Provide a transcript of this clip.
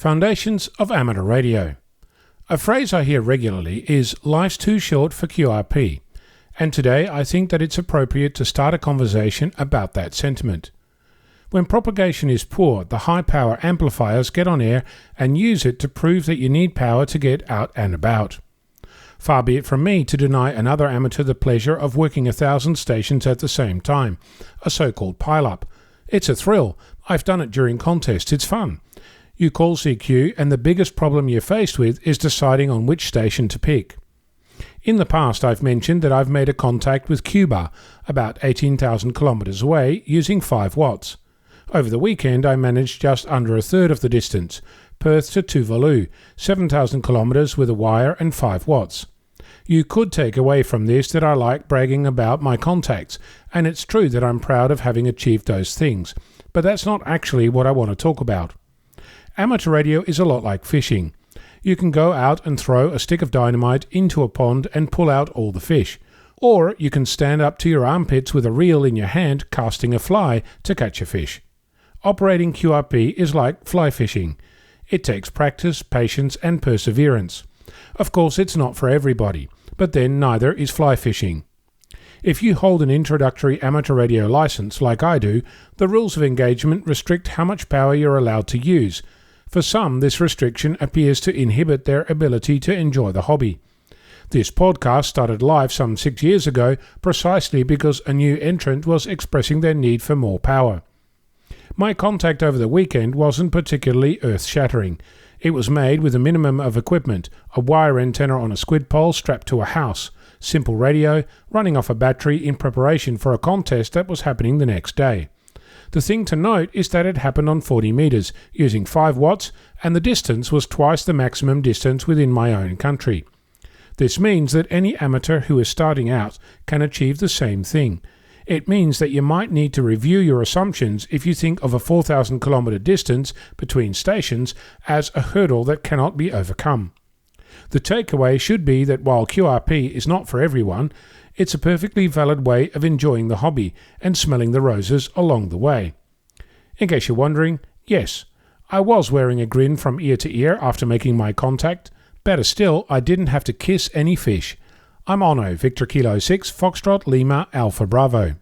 Foundations of Amateur Radio. A phrase I hear regularly is "life's too short for QRP," and today I think that it's appropriate to start a conversation about that sentiment. When propagation is poor, the high-power amplifiers get on air and use it to prove that you need power to get out and about. Far be it from me to deny another amateur the pleasure of working 1,000 stations at the same time, a so-called pile-up. It's a thrill. I've done it during contests. It's fun. You call CQ and the biggest problem you're faced with is deciding on which station to pick. In the past I've mentioned that I've made a contact with Cuba, about 18,000 kilometers away, using 5 watts. Over the weekend I managed just under a third of the distance, Perth to Tuvalu, 7,000 kilometers with a wire and 5 watts. You could take away from this that I like bragging about my contacts, and it's true that I'm proud of having achieved those things, but that's not actually what I want to talk about. Amateur radio is a lot like fishing. You can go out and throw a stick of dynamite into a pond and pull out all the fish. Or you can stand up to your armpits with a reel in your hand casting a fly to catch a fish. Operating QRP is like fly fishing. It takes practice, patience and perseverance. Of course it's not for everybody, but then neither is fly fishing. If you hold an introductory amateur radio license like I do, the rules of engagement restrict how much power you're allowed to use. For some, this restriction appears to inhibit their ability to enjoy the hobby. This podcast started live some 6 years ago precisely because a new entrant was expressing their need for more power. My contact over the weekend wasn't particularly earth-shattering. It was made with a minimum of equipment, a wire antenna on a squid pole strapped to a house, simple radio, running off a battery in preparation for a contest that was happening the next day. The thing to note is that it happened on 40 meters, using 5 watts, and the distance was twice the maximum distance within my own country. This means that any amateur who is starting out can achieve the same thing. It means that you might need to review your assumptions if you think of a 4,000 kilometer distance between stations as a hurdle that cannot be overcome. The takeaway should be that while QRP is not for everyone, it's a perfectly valid way of enjoying the hobby and smelling the roses along the way. In case you're wondering, yes, I was wearing a grin from ear to ear after making my contact. Better still, I didn't have to kiss any fish. I'm Ono, Victor Kilo 6, Foxtrot Lima Alpha Bravo.